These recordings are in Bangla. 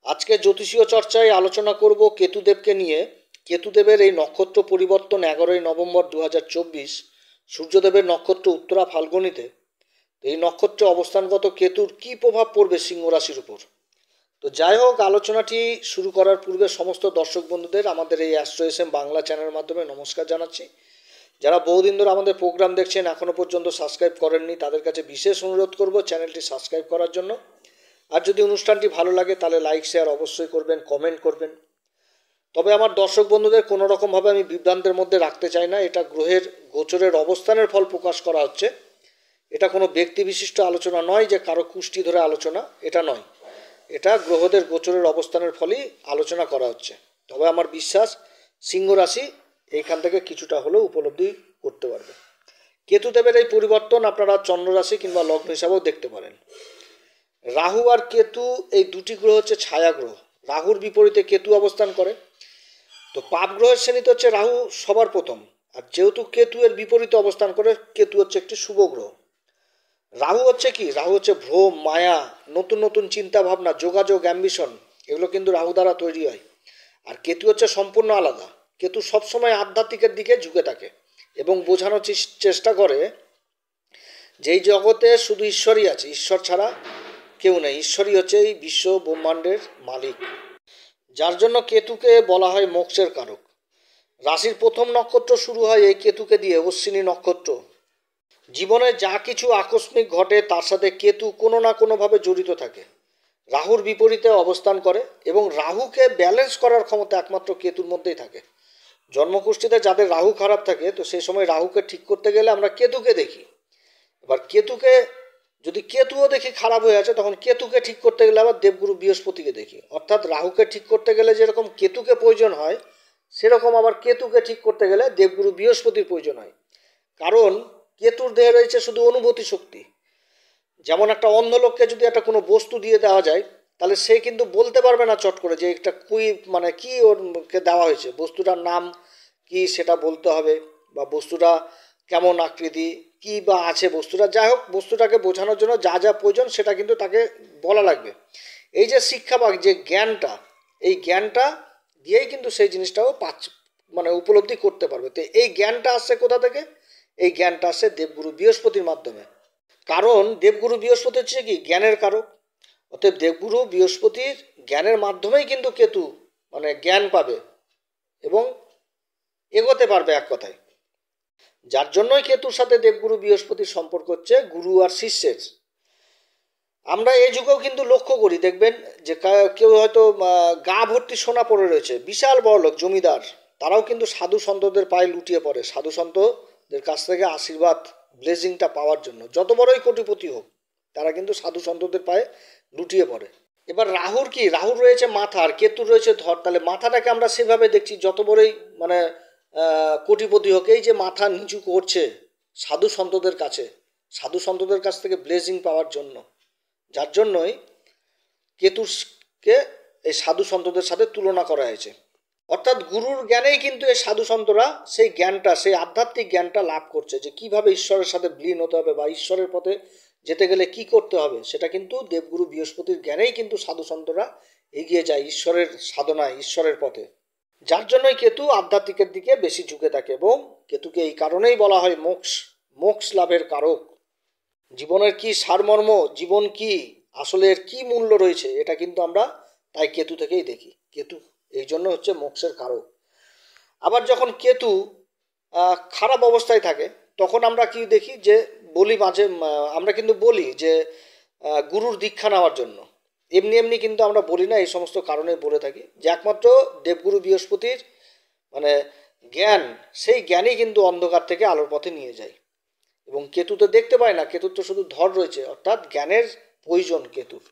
আজকে জ্যোতিষীয় চর্চায় আলোচনা করব কেতুদেবকে নিয়ে। কেতুদেবের এই নক্ষত্র পরিবর্তন 11ই নভেম্বর 2024, সূর্যদেবের নক্ষত্র উত্তরা ফাল্গুনীতে। এই নক্ষত্রে অবস্থানগত কেতুর কি প্রভাব পড়বে সিংহ রাশির উপর। তো যাই হোক, আলোচনাটি শুরু করার পূর্বে সমস্ত দর্শক বন্ধুদের আমাদের এই অ্যাস্ট্রো এসএম বাংলা চ্যানেলের মাধ্যমে নমস্কার জানাচ্ছি। যারা বহুদিন ধরে আমাদের প্রোগ্রাম দেখছেন, এখনও পর্যন্ত সাবস্ক্রাইব করেননি, তাদের কাছে বিশেষ অনুরোধ করব চ্যানেলটি সাবস্ক্রাইব করার জন্য। আর যদি অনুষ্ঠানটি ভালো লাগে তাহলে লাইক শেয়ার অবশ্যই করবেন, কমেন্ট করবেন। তবে আমার দর্শক বন্ধুদের কোনো রকমভাবে আমি বিভ্রান্তের মধ্যে রাখতে চাই না। এটা গ্রহের গোচরের অবস্থানের ফল প্রকাশ করা হচ্ছে। এটা কোনো ব্যক্তি বিশিষ্ট আলোচনা নয় যে কারো কুষ্টি ধরে আলোচনা, এটা নয়। এটা গ্রহদের গোচরের অবস্থানের ফলেই আলোচনা করা হচ্ছে। তবে আমার বিশ্বাস সিংহ রাশি এইখান থেকে কিছুটা হলেও উপলব্ধি করতে পারবে। কেতুদেবের এই পরিবর্তন আপনারা চন্দ্র রাশি কিংবা লগ্ন হিসাবেও দেখতে পারেন। রাহু আর কেতু এই দুটি গ্রহ হচ্ছে ছায়া গ্রহ। রাহুর বিপরীতে কেতু অবস্থান করে। তো পাপ গ্রহের শ্রেণীতে হচ্ছে রাহু সবার প্রথম, আর যেহেতু কেতু এর বিপরীতে অবস্থান করে, কেতু হচ্ছে একটি শুভ গ্রহ। রাহু হচ্ছে কি? রাহু হচ্ছে ভ্রম, মায়া, নতুন নতুন চিন্তা ভাবনা, যোগাযোগ, অ্যাম্বিশন, এগুলো কিন্তু রাহু দ্বারা তৈরি হয়। আর কেতু হচ্ছে সম্পূর্ণ আলাদা। কেতু সবসময় আধ্যাত্মিকের দিকে ঝুঁকে থাকে এবং বোঝানোর চেষ্টা করে যে এই জগতে শুধু ঈশ্বরই আছে, ঈশ্বর ছাড়া কেউ নেই। ঈশ্বরই হচ্ছে এই বিশ্ব ব্রহ্মাণ্ডের মালিক। যার জন্য কেতুকে বলা হয় মোক্ষের কারক। রাশির প্রথম নক্ষত্র শুরু হয় এই কেতুকে দিয়ে, অশ্বিনী নক্ষত্র। জীবনে যা কিছু আকস্মিক ঘটে তার সাথে কেতু কোনো না কোনোভাবে জড়িত থাকে। রাহুর বিপরীতে অবস্থান করে এবং রাহুকে ব্যালেন্স করার ক্ষমতা একমাত্র কেতুর মধ্যেই থাকে। জন্মকুষ্ঠিতে যাদের রাহু খারাপ থাকে, তো সেই সময় রাহুকে ঠিক করতে গেলে আমরা কেতুকে দেখি। এবার কেতুকে যদি কেতুও দেখি খারাপ হয়ে আছে, তখন কেতুকে ঠিক করতে গেলে আবার দেবগুরু বৃহস্পতিকে দেখি। অর্থাৎ রাহুকে ঠিক করতে গেলে যেরকম কেতুকে প্রয়োজন হয়, সেরকম আবার কেতুকে ঠিক করতে গেলে দেবগুরু বৃহস্পতির প্রয়োজন হয়। কারণ কেতুর দেহে রয়েছে শুধু অনুভূতি শক্তি। যেমন একটা অন্ধ লোককে যদি একটা কোনো বস্তু দিয়ে দেওয়া যায়, তাহলে সে কিন্তু বলতে পারবে না চট করে যে একটা মানে কি ওরকে দেওয়া হয়েছে, বস্তুটার নাম কি সেটা বলতে হবে, বা বস্তুটা কেমন আকৃতি, কি বা আছে বস্তুটা। যাই হোক, বস্তুটাকে বোঝানোর জন্য যা যা প্রয়োজন সেটা কিন্তু তাকে বলা লাগবে। এই যে শিক্ষা বা যে জ্ঞানটা, এই জ্ঞানটা দিয়েই কিন্তু সেই জিনিসটাও মানে উপলব্ধি করতে পারবে। তো এই জ্ঞানটা আসছে কোথা থেকে? এই জ্ঞানটা আসছে দেবগুরু বৃহস্পতির মাধ্যমে। কারণ দেবগুরু বৃহস্পতি হচ্ছে কি? জ্ঞানের কারক। অতএব দেবগুরু বৃহস্পতির জ্ঞানের মাধ্যমেই কিন্তু কেতু মানে জ্ঞান পাবে এবং এগোতে পারবে এক কথায়। যার জন্যই কেতুর সাথে দেবগুরু বৃহস্পতির সম্পর্ক হচ্ছে গুরু আর শিষ্যের। আমরা এই যুগেও কিন্তু লক্ষ্য করি, দেখবেন যে কেউ হয়তো গা ভর্তি সোনা পড়ে রয়েছে, বিশাল বড়লোক জমিদার, তারাও কিন্তু সাধু সন্তদের পায়ে লুটিয়ে পড়ে সাধু সন্তদের কাছ থেকে আশীর্বাদ, ব্লেসিংটা পাওয়ার জন্য। যত বড়ই কোটিপতি হোক, তারা কিন্তু সাধু সন্তদের পায়ে লুটিয়ে পড়ে। এবার রাহুর কি? রাহুর রয়েছে মাথা আর কেতুর রয়েছে ধর। তাহলে মাথাটাকে আমরা সেভাবে দেখছি, যত বড়ই মানে কোটিপতি হোক, এই যে মাথা নিচু করছে সাধু সন্তদের কাছে, সাধু সন্তদের কাছ থেকে ব্লেসিং পাওয়ার জন্য। যার জন্যই কেতুকে এই সাধু সন্তদের সাথে তুলনা করা হয়েছে। অর্থাৎ গুরুর জ্ঞানেই কিন্তু এই সাধু সন্তরা সেই জ্ঞানটা, সেই আধ্যাত্মিক জ্ঞানটা লাভ করছে, যে কিভাবে ঈশ্বরের সাথে বিলীন হতে হবে বা ঈশ্বরের পথে যেতে গেলে কি করতে হবে, সেটা কিন্তু দেবগুরু বৃহস্পতির জ্ঞানেই কিন্তু সাধু সন্তরা এগিয়ে যায় ঈশ্বরের সাধনায়, ঈশ্বরের পথে। যার জন্যই কেতু আধ্যাত্মিকের দিকে বেশি ঝুঁকে থাকে এবং কেতুকে এই কারণেই বলা হয় মোক্ষ লাভের কারক। জীবনের কি সারমর্ম, জীবন কি, আসলে এর কি মূল্য রয়েছে, এটা কিন্তু আমরা তাই কেতু থেকেই দেখি। কেতু এই জন্য হচ্ছে মোক্ষের কারক। আবার যখন কেতু খারাপ অবস্থায় থাকে, তখন আমরা কি দেখি যে বলি আমরা কিন্তু বলি যে গুরুর দীক্ষা নেওয়ার জন্য। এমনি এমনি কিন্তু আমরা বলি না, এই সমস্ত কারণে বলে থাকি যে একমাত্র দেবগুরু বৃহস্পতির মানে জ্ঞান, সেই জ্ঞানই কিন্তু অন্ধকার থেকে আলোর পথে নিয়ে যায়। এবং কেতু তো দেখতে পায় না, কেতুর তো শুধু ধর রয়েছে, অর্থাৎ জ্ঞানের প্রয়োজন কেতুর।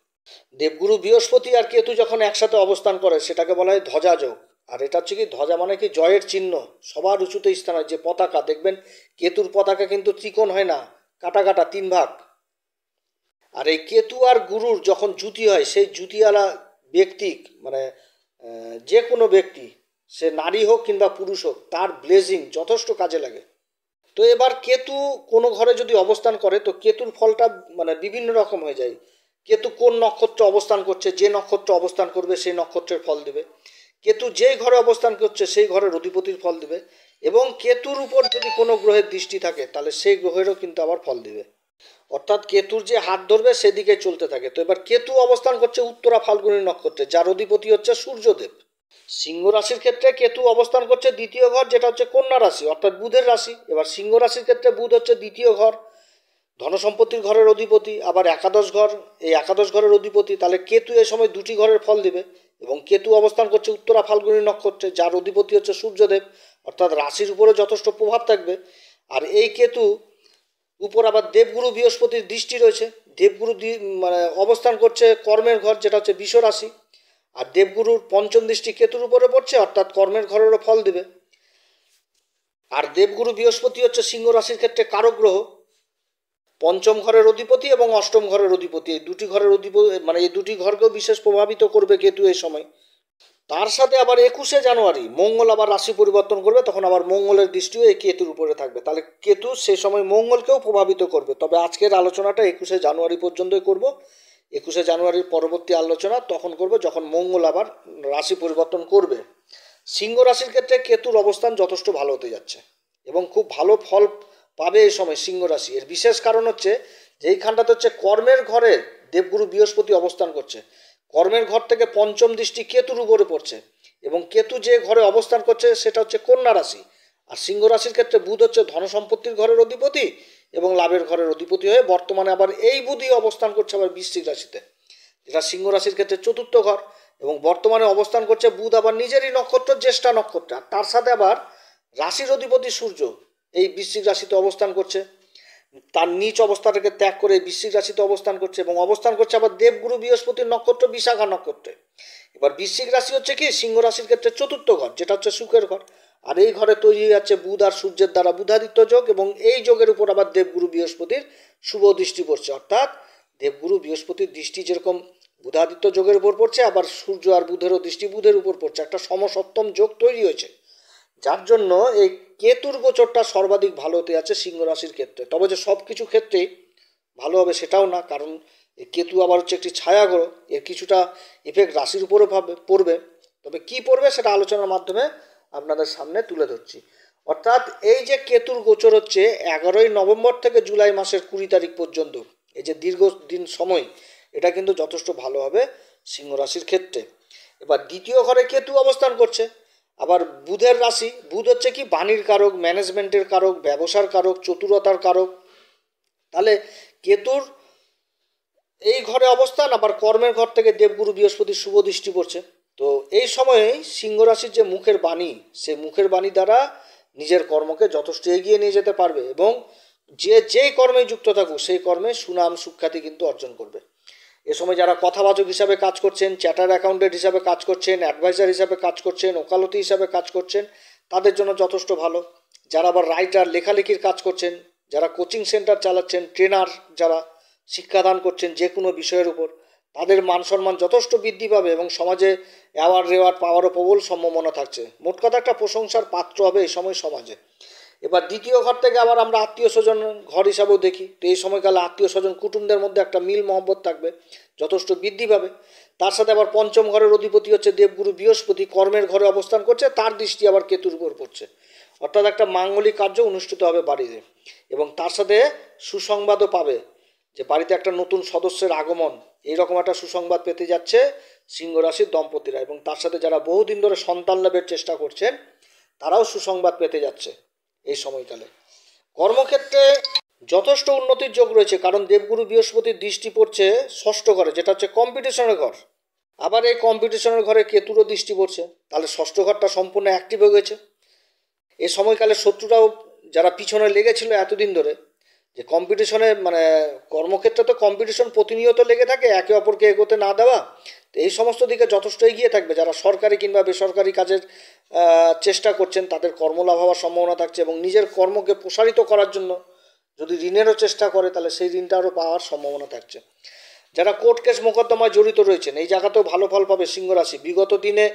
দেবগুরু বৃহস্পতি আর কেতু যখন একসাথে অবস্থান করে, সেটাকে বলা হয় ধ্বজা যোগ। আর এটা হচ্ছে কি? ধ্বজা মানে কি? জয়ের চিহ্ন, সবার উঁচুতে স্থান হয়। যে পতাকা দেখবেন, কেতুর পতাকা কিন্তু ত্রিকোণ হয় না, কাটা কাটা তিন ভাগ। আর এই কেতু আর গুরুর যখন জুতি হয়, সেই জুতিওয়ালা ব্যক্তি মানে যে কোনো ব্যক্তি, সে নারী হোক কিংবা পুরুষ হোক, তার ব্লেসিং যথেষ্ট কাজে লাগে। তো এবার কেতু কোনো ঘরে যদি অবস্থান করে, তো কেতুর ফলটা মানে বিভিন্ন রকম হয়ে যায়। কেতু কোন নক্ষত্রে অবস্থান করছে, যে নক্ষত্রে অবস্থান করবে সেই নক্ষত্রের ফল দেবে। কেতু যেই ঘরে অবস্থান করছে সেই ঘরের অধিপতির ফল দেবে, এবং কেতুর উপর যদি কোনো গ্রহের দৃষ্টি থাকে তাহলে সেই গ্রহেরও কিন্তু আবার ফল দিবে। অর্থাৎ কেতুর যে হাত ধরবে সেদিকে চলতে থাকে। তো এবার কেতু অবস্থান করছে উত্তরা ফাল্গুনী নক্ষত্রে, যার অধিপতি হচ্ছে সূর্যদেব। সিংহ রাশির ক্ষেত্রে কেতু অবস্থান করছে দ্বিতীয় ঘর, যেটা হচ্ছে কন্যা রাশি অর্থাৎ বুধের রাশি। এবার সিংহ রাশির ক্ষেত্রে বুধ হচ্ছে দ্বিতীয় ঘর, ধনসম্পত্তির ঘরের অধিপতি, আবার একাদশ ঘর, এই একাদশ ঘরের অধিপতি। তাহলে কেতু এ সময় দুটি ঘরের ফল দিবে, এবং কেতু অবস্থান করছে উত্তরা ফাল্গুনী নক্ষত্রে, যার অধিপতি হচ্ছে সূর্যদেব, অর্থাৎ রাশির উপরে যথেষ্ট প্রভাব থাকবে। আর এই কেতু উপর আবার দেবগুরু বৃহস্পতির দৃষ্টি রয়েছে। দেবগুরু মানে অবস্থান করছে কর্মের ঘর, যেটা হচ্ছে বৃষ রাশি, আর দেবগুরুর পঞ্চম দৃষ্টি কেতুর উপরে পড়ছে, অর্থাৎ কর্মের ঘরেরও ফল দেবে। আর দেবগুরু বৃহস্পতি হচ্ছে সিংহ রাশির ক্ষেত্রে কারক গ্রহ, পঞ্চম ঘরের অধিপতি এবং অষ্টম ঘরের অধিপতি। এই দুটি ঘরের অধিপতি মানে এই দুটি ঘরকেও বিশেষ প্রভাবিত করবে কেতু এই সময়। তার সাথে আবার 21শে জানুয়ারি মঙ্গল আবার রাশি পরিবর্তন করবে, তখন আবার মঙ্গলের দৃষ্টিও এই কেতুর উপরে থাকবে। তাহলে কেতু সে সময় মঙ্গলকেও প্রভাবিত করবে। তবে আজকের আলোচনাটা 21শে জানুয়ারি পর্যন্তই করব। 21শে জানুয়ারির পরবর্তী আলোচনা তখন করব যখন মঙ্গল আবার রাশি পরিবর্তন করবে। সিংহ রাশির ক্ষেত্রে কেতুর অবস্থান যথেষ্ট ভালো হতে যাচ্ছে, এবং খুব ভালো ফল পাবে এই সময় সিংহ রাশি। এর বিশেষ কারণ হচ্ছে যে এইখানটাতে হচ্ছে কর্মের ঘরে দেবগুরু বৃহস্পতি অবস্থান করছে, কর্মের ঘর থেকে পঞ্চম দৃষ্টি কেতুর উপরে পড়ছে, এবং কেতু যে ঘরে অবস্থান করছে সেটা হচ্ছে কন্যা রাশি। আর সিংহ রাশির ক্ষেত্রে বুধ হচ্ছে ধনসম্পত্তির ঘরের অধিপতি এবং লাভের ঘরের অধিপতি হয়ে বর্তমানে আবার এই বুধই অবস্থান করছে আবার বৃশ্চিক রাশিতে, যেটা সিংহ রাশির ক্ষেত্রে চতুর্থ ঘর। এবং বর্তমানে অবস্থান করছে বুধ আবার নিজেরই নক্ষত্র জ্যেষ্ঠা নক্ষত্র, আর তার সাথে আবার রাশির অধিপতি সূর্য এই বৃশ্চিক রাশিতে অবস্থান করছে। তার নিচ অবস্থাটাকে ত্যাগ করে বৃশ্চিক রাশিতে অবস্থান করছে, এবং অবস্থান করছে আবার দেবগুরু বৃহস্পতির নক্ষত্র বিশাখা নক্ষত্রে। এবার বৃশ্চিক রাশি হচ্ছে কি সিংহ রাশির ক্ষেত্রে চতুর্থ ঘর, যেটা হচ্ছে সুখের ঘর। আর এই ঘরে তৈরি হয়ে যাচ্ছে বুধ আর সূর্যের দ্বারা বুধাদিত্য যোগ, এবং এই যোগের উপর আবার দেবগুরু বৃহস্পতির শুভ দৃষ্টি পড়ছে। অর্থাৎ দেবগুরু বৃহস্পতির দৃষ্টি যেরকম বুধাদিত্য যোগের উপর পড়ছে, আবার সূর্য আর বুধেরও দৃষ্টি বুধের উপর পড়ছে, একটা সমসপ্তম যোগ তৈরি হয়েছে, যার জন্য এই কেতুর গোচরটা সর্বাধিক ভালো হতে যাচ্ছে সিংহ রাশির ক্ষেত্রে। তবে যে সব কিছু ক্ষেত্রেই ভালো হবে সেটাও না, কারণ এই কেতু আবার হচ্ছে একটি ছায়া গ্রহ, এর কিছুটা ইফেক্ট রাশির উপরে পড়বে। তবে কি পড়বে সেটা আলোচনার মাধ্যমে আপনাদের সামনে তুলে ধরছি। অর্থাৎ এই যে কেতুর গোচর হচ্ছে 11ই নভেম্বর থেকে জুলাই মাসের 20 তারিখ পর্যন্ত, এই যে দীর্ঘ দিন সময়, এটা কিন্তু যথেষ্ট ভালো হবে সিংহ রাশির ক্ষেত্রে। এবার দ্বিতীয় ঘরে কেতু অবস্থান করছে, আবার বুধের রাশি। বুধ হচ্ছে কি বাণীর কারক, ম্যানেজমেন্টের কারক, ব্যবসার কারক, চতুরতার কারক। তাহলে কেতুর এই ঘরে অবস্থান, আবার কর্মের ঘর থেকে দেবগুরু বৃহস্পতির শুভ দৃষ্টি পড়ছে। তো এই সময়ে সিংহ রাশির যে মুখের বাণী, সে মুখের বাণী দ্বারা নিজের কর্মকে যথেষ্ট এগিয়ে নিয়ে যেতে পারবে, এবং যেই কর্মে যুক্ত থাকুক সেই কর্মে সুনাম সুখ্যাতি কিন্তু অর্জন করবে। এ সময় যারা কথাবাচক হিসাবে কাজ করছেন, চ্যাটার অ্যাকাউন্টেন্ট হিসাবে কাজ করছেন, অ্যাডভাইজার হিসাবে কাজ করছেন, ওকালতি হিসাবে কাজ করছেন, তাদের জন্য যথেষ্ট ভালো। যারা আবার রাইটার, লেখালেখির কাজ করছেন, যারা কোচিং সেন্টার চালাচ্ছেন, ট্রেনার যারা শিক্ষাদান করছেন যে কোনো বিষয়ের উপর, তাদের মান সম্মান যথেষ্ট বৃদ্ধি পাবে, এবং সমাজে অ্যাওয়ার্ড রেওয়ার্ড পাওয়ারও প্রবল সম্ভাবনা থাকছে। মোট কথা একটা প্রশংসার পাত্র হবে এই সময় সমাজে। এবার দ্বিতীয় ঘর থেকে আবার আমরা আত্মীয় স্বজন ঘর হিসাবেও দেখি। তো এই সময়কালে আত্মীয় স্বজন কুটুমদের মধ্যে একটা মিল মহব্বত থাকবে, যথেষ্ট বৃদ্ধি পাবে। তার সাথে আবার পঞ্চম ঘরের অধিপতি হচ্ছে দেবগুরু বৃহস্পতি, কর্মের ঘরে অবস্থান করছে, তার দৃষ্টি আবার কেতুর উপর পড়ছে। অর্থাৎ একটা মাঙ্গলিক কার্য অনুষ্ঠিত হবে বাড়িতে, এবং তার সাথে সুসংবাদও পাবে যে বাড়িতে একটা নতুন সদস্যের আগমন, এইরকম একটা সুসংবাদ পেতে যাচ্ছে সিংহ রাশির দম্পতিরা। এবং তার সাথে যারা বহুদিন ধরে সন্তান লাভের চেষ্টা করছেন তারাও সুসংবাদ পেতে যাচ্ছে এই সময়কালে। কর্মক্ষেত্রে যথেষ্ট উন্নতির যোগ রয়েছে, কারণ দেবগুরু বৃহস্পতির দৃষ্টি পড়ছে ষষ্ঠ ঘরে, যেটা হচ্ছে কম্পিটিশনের ঘর। আবার এই কম্পিটিশনের ঘরে কেতুরও দৃষ্টি পড়ছে, তাহলে ষষ্ঠ ঘরটা সম্পূর্ণ অ্যাক্টিভ হয়ে গেছে। এই সময়কালে শত্রুরাও যারা পিছনে লেগেছিল এতদিন ধরে, যে কম্পিটিশনে মানে কর্মক্ষেত্রে তো কম্পিটিশন প্রতিনিয়ত লেগে থাকে, একে অপরকে এগোতে না দেওয়া। তো এই সমস্ত দিকে যথেষ্ট এগিয়ে থাকবে। যারা সরকারি কিংবা বেসরকারি কাজের চেষ্টা করছেন তাদের কর্মলাভ হওয়ার সম্ভাবনা থাকছে, এবং নিজের কর্মকে প্রসারিত করার জন্য যদি ঋণেরও চেষ্টা করে তাহলে সেই ঋণটা আরও পাওয়ার সম্ভাবনা থাকছে। যারা কোর্ট কেস মোকদ্দমায় জড়িত রয়েছেন এই জায়গাতেও ভালো ফল পাবে সিংহ রাশি। বিগত দিনে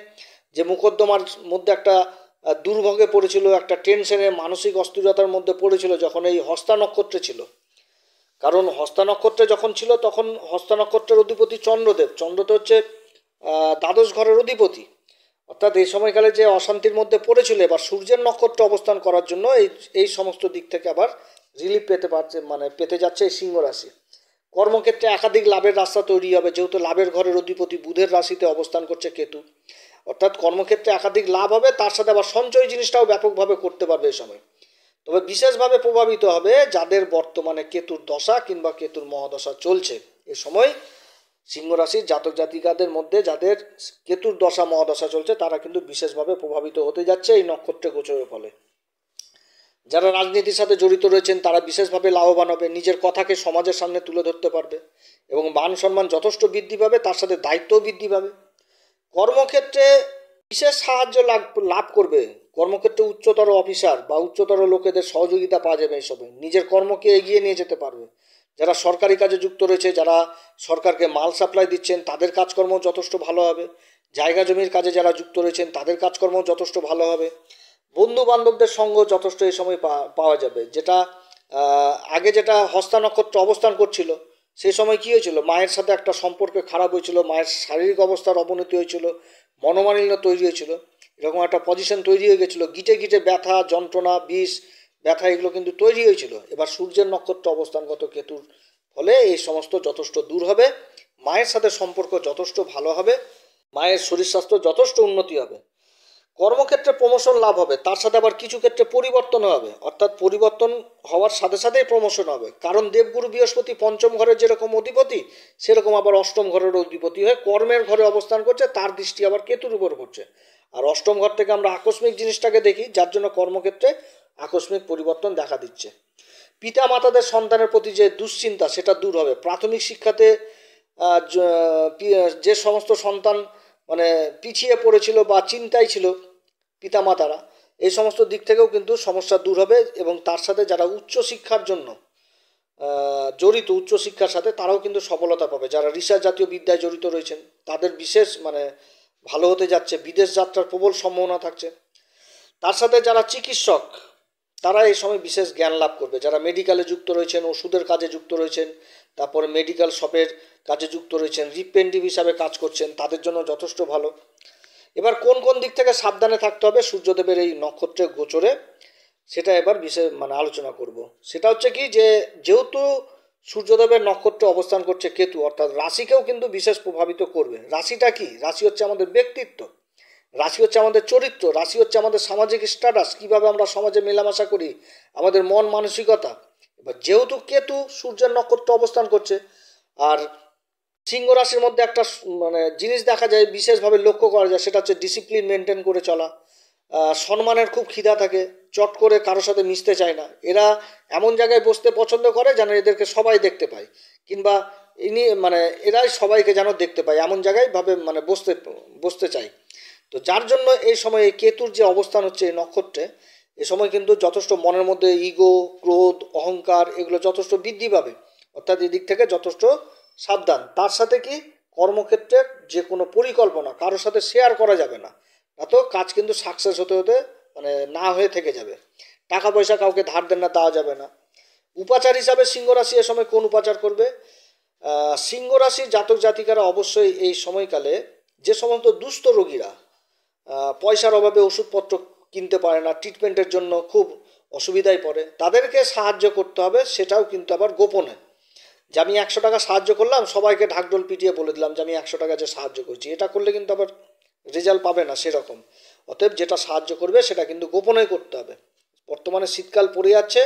যে মোকদ্দমার মধ্যে একটা দুর্ভোগে পড়েছিল, একটা টেনশনে মানসিক অস্থিরতার মধ্যে পড়েছিল যখন এই হস্তা নক্ষত্রে ছিল, কারণ হস্তা নক্ষত্রে যখন ছিল তখন হস্তা নক্ষত্রের অধিপতি চন্দ্রদেব। চন্দ্রদেব হচ্ছে দ্বাদশ ঘরের অধিপতি। অর্থাৎ এই সময়কালে যে অশান্তির মধ্যে পড়েছিল, এবার সূর্যের নক্ষত্রে অবস্থান করার জন্য এই সমস্ত দিক থেকে আবার রিলিফ পেতে পারছে, মানে পেতে যাচ্ছে এই সিংহ রাশি। কর্মক্ষেত্রে একাধিক লাভের রাস্তা তৈরি হবে, যেহেতু লাভের ঘরের অধিপতি বুধের রাশিতে অবস্থান করছে কেতু। অর্থাৎ কর্মক্ষেত্রে একাধিক লাভ হবে, তার সাথে আবার সঞ্চয় জিনিসটাও ব্যাপকভাবে করতে পারবে এই সময়। তবে বিশেষভাবে প্রভাবিত হবে যাদের বর্তমানে কেতুর দশা কিংবা কেতুর মহাদশা চলছে। এ সময় সিংহ রাশির জাতক জাতিকাদের মধ্যে যাদের কেতুর দশা মহাদশা চলছে তারা কিন্তু বিশেষভাবে প্রভাবিত হতে যাচ্ছে এই নক্ষত্রে গোচরের ফলে। যারা রাজনীতির সাথে জড়িত রয়েছেন তারা বিশেষভাবে লাভবান হবে, নিজের কথাকে সমাজের সামনে তুলে ধরতে পারবে এবং মান সম্মান যথেষ্ট বৃদ্ধি পাবে, তার সাথে দায়িত্বও বৃদ্ধি পাবে। কর্মক্ষেত্রে বিশেষ সাহায্য লাভ করবে। কর্মক্ষেত্রে উচ্চতর অফিসার বা উচ্চতর লোকেদের সহযোগিতা পাওয়া যাবে এই সময়, নিজের কর্মকে এগিয়ে নিয়ে যেতে পারবে। যারা সরকারি কাজে যুক্ত রয়েছে, যারা সরকারকে মাল সাপ্লাই দিচ্ছেন, তাদের কাজকর্ম যথেষ্ট ভালো হবে। জায়গা জমির কাজে যারা যুক্ত রয়েছেন তাদের কাজকর্ম যথেষ্ট ভালো হবে। বন্ধু বান্ধবদের সঙ্গ যথেষ্ট এই সময় পাওয়া যাবে। যেটা আগে যেটা হস্তা নক্ষত্র অবস্থান করছিল সেই সময় কী হয়েছিল, মায়ের সাথে একটা সম্পর্ক খারাপ হয়েছিল, মায়ের শারীরিক অবস্থার অবনতি হয়েছিল, মনোমালিন্য তৈরি হয়েছিল, এরকম একটা পজিশন তৈরি হয়ে গেছিলো, গিটে গিটে ব্যথা যন্ত্রণা বিষ ব্যথা এগুলো কিন্তু তৈরি হয়েছিল। এবার সূর্যের নক্ষত্র অবস্থানগত কেতুর ফলে এই সমস্ত যথেষ্ট দূর হবে, মায়ের সাথে সম্পর্ক যথেষ্ট ভালো হবে, মায়ের শরীর স্বাস্থ্য যথেষ্ট উন্নতি হবে। কর্মক্ষেত্রে প্রমোশন লাভ হবে, তার সাথে আবার কিছু ক্ষেত্রে পরিবর্তন হবে, অর্থাৎ পরিবর্তন হওয়ার সাথে সাথেই প্রমোশন হবে। কারণ দেবগুরু বৃহস্পতি পঞ্চম ঘরের যেরকম অধিপতি, সেরকম আবার অষ্টম ঘরের অধিপতি হয়ে কর্মের ঘরে অবস্থান করছে, তার দৃষ্টি আবার কেতুর উপর পড়ছে। আর অষ্টম ঘর থেকে আমরা আকস্মিক জিনিসটাকে দেখি, যার জন্য কর্মক্ষেত্রে আকস্মিক পরিবর্তন দেখা দিচ্ছে। পিতা মাতাদের সন্তানের প্রতি যে দুশ্চিন্তা সেটা দূর হবে। প্রাথমিক শিক্ষাতে যে সমস্ত সন্তান মানে পিছিয়ে পড়েছিল বা চিন্তায় ছিল পিতামাতারা, এই সমস্ত দিক থেকেও কিন্তু সমস্যা দূর হবে। এবং তার সাথে যারা উচ্চশিক্ষার জন্য জড়িত, উচ্চশিক্ষার সাথে তারাও কিন্তু সফলতা পাবে। যারা রিসার্চ জাতীয় বিদ্যায় জড়িত রয়েছেন তাদের বিশেষ ভালো হতে যাচ্ছে, বিদেশ যাত্রার প্রবল সম্ভাবনা থাকছে। তার সাথে যারা চিকিৎসক তারা এই সময় বিশেষ জ্ঞান লাভ করবে। যারা মেডিকেলে যুক্ত রয়েছেন, ওষুধের কাজে যুক্ত রয়েছেন, তারপরে মেডিকেল শপের কাজে যুক্ত রয়েছেন, রিপ্রেজেন্টেটিভ হিসাবে কাজ করছেন, তাদের জন্য যথেষ্ট ভালো। এবার কোন কোন দিক থেকে সাবধানে থাকতে হবে সূর্যদেবের এই নক্ষত্রে গোচরে, সেটা এবার বিশেষ আলোচনা করব। সেটা হচ্ছে কি, যেহেতু সূর্যদেবের নক্ষত্রে অবস্থান করছে কেতু, অর্থাৎ রাশিকেও কিন্তু বিশেষ প্রভাবিত করবে। রাশিটা কি? রাশি হচ্ছে আমাদের ব্যক্তিত্ব, রাশি হচ্ছে আমাদের চরিত্র, রাশি হচ্ছে আমাদের সামাজিক স্ট্যাটাস, কীভাবে আমরা সমাজে মেলামেশা করি, আমাদের মন মানসিকতা। এবার যেহেতু কেতু সূর্যের নক্ষত্র অবস্থান করছে, আর সিংহ রাশির মধ্যে একটা জিনিস দেখা যায়, বিশেষভাবে লক্ষ্য করা যায়, সেটা হচ্ছে ডিসিপ্লিন মেনটেন করে চলা। সম্মানের খুব খিদা থাকে, চট করে কারোর সাথে মিশতে চায় না। এরা এমন জায়গায় বসতে পছন্দ করে যেন এদেরকে সবাই দেখতে পায়, কিংবা এরাই সবাইকে যেন দেখতে পায়, এমন জায়গায় ভাবে বসতে চায়। তো যার জন্য এই সময় এই কেতুর যে অবস্থান হচ্ছে এই নক্ষত্রে, এ সময় কিন্তু যথেষ্ট মনের মধ্যে ইগো, ক্রোধ, অহংকার এগুলো যথেষ্ট বৃদ্ধি পাবে। অর্থাৎ এদিক থেকে যথেষ্ট সাবধান। তার সাথে কি, কর্মক্ষেত্রে যে কোনো পরিকল্পনা কারোর সাথে শেয়ার করা যাবে না, না তো কাজ কিন্তু সাকসেস হতে হতে না হয়ে থেকে যাবে। টাকা পয়সা কাউকে ধার দেনা দেওয়া যাবে না। উপাচার হিসাবে সিংহ রাশি এ সময় কোন উপাচার করবে? সিংহ রাশির জাতক জাতিকারা অবশ্যই এই সময়কালে যে সমস্ত দুস্থ রোগীরা পয়সার অভাবে ওষুধপত্র কিনতে পারে না, ট্রিটমেন্টের জন্য খুব অসুবিধায় পড়ে, তাদেরকে সাহায্য করতে হবে। সেটাও কিন্তু আবার গোপনে, যে আমি 100 টাকা সাহায্য করলাম, সবাইকে ঢাকঢোল পিটিয়ে বলে দিলাম যে আমি 100 টাকা যে সাহায্য করছি, এটা করলে কিন্তু আবার রেজাল্ট পাবে না সেরকম। অতএব যেটা সাহায্য করবে সেটা কিন্তু গোপনে করতে হবে। বর্তমানে শীতকাল পড়ে যাচ্ছে,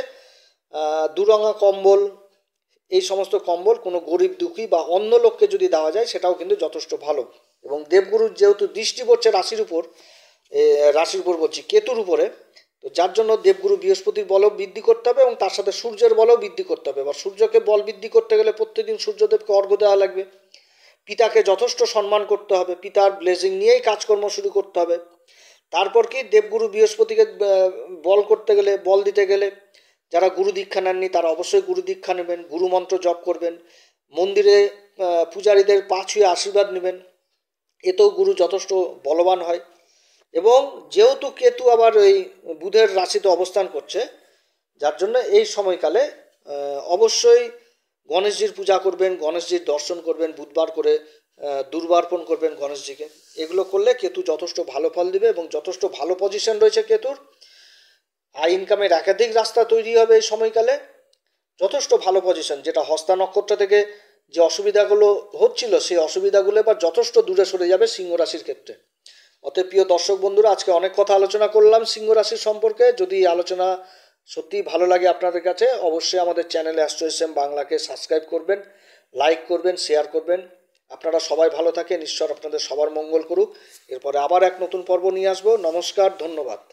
দুরঙা কম্বল, এই সমস্ত কম্বল কোনো গরিব দুঃখী বা অন্য লোককে যদি দেওয়া যায় সেটাও কিন্তু যথেষ্ট ভালো। এবং দেবগুরুর যেহেতু দৃষ্টি পড়ছে রাশির উপর বলছি কেতুর উপরে, তো যার জন্য দেবগুরু বৃহস্পতির বলও বৃদ্ধি করতে হবে এবং তার সাথে সূর্যের বলও বৃদ্ধি করতে হবে। এবার সূর্যকে বল বৃদ্ধি করতে গেলে প্রত্যেকদিন সূর্যদেবকে অর্ঘ্য দেওয়া লাগবে, পিতাকে যথেষ্ট সম্মান করতে হবে, পিতার ব্লেসিং নিয়েই কাজকর্ম শুরু করতে হবে। তারপর কি, দেবগুরু বৃহস্পতিকে বল দিতে গেলে যারা গুরু দীক্ষা নেননি তারা অবশ্যই গুরু দীক্ষা নেবেন, গুরু মন্ত্র জপ করবেন, মন্দিরে পূজারীদের পা ছুঁয়ে আশীর্বাদ নেবেন, এতেও গুরু যথেষ্ট বলবান হয়। এবং যেহেতু কেতু আবার ওই বুধের রাশিতে অবস্থান করছে, যার জন্য এই সময়কালে অবশ্যই গণেশজির পূজা করবেন, গণেশজির দর্শন করবেন, বুধবার করে দুর্বার্পণ করবেন গণেশজিকে। এগুলো করলে কেতু যথেষ্ট ভালো ফল দিবে এবং যথেষ্ট ভালো পজিশন রয়েছে কেতুর। আয় ইনকামের একাধিক রাস্তা তৈরি হবে এই সময়কালে। যথেষ্ট ভালো পজিশন, যেটা হস্তা নক্ষত্র থেকে যে অসুবিধাগুলো হচ্ছিল সেই অসুবিধাগুলো এবার যথেষ্ট দূরে সরে যাবে সিংহ রাশির ক্ষেত্রে। অতএব প্রিয় দর্শক বন্ধুরা, আজকে অনেক কথা আলোচনা করলাম সিংহ রাশির সম্পর্কে। যদি এই আলোচনা সত্যিই ভালো লাগে আপনাদের কাছে, অবশ্যই আমাদের চ্যানেলে অ্যাস্ট্রো এস এম বাংলাকে সাবস্ক্রাইব করবেন, লাইক করবেন, শেয়ার করবেন। আপনারা সবাই ভালো থাকেন, ঈশ্বর আপনাদের সবার মঙ্গল করুক। এরপরে আবার এক নতুন পর্ব নিয়ে আসবো। নমস্কার, ধন্যবাদ।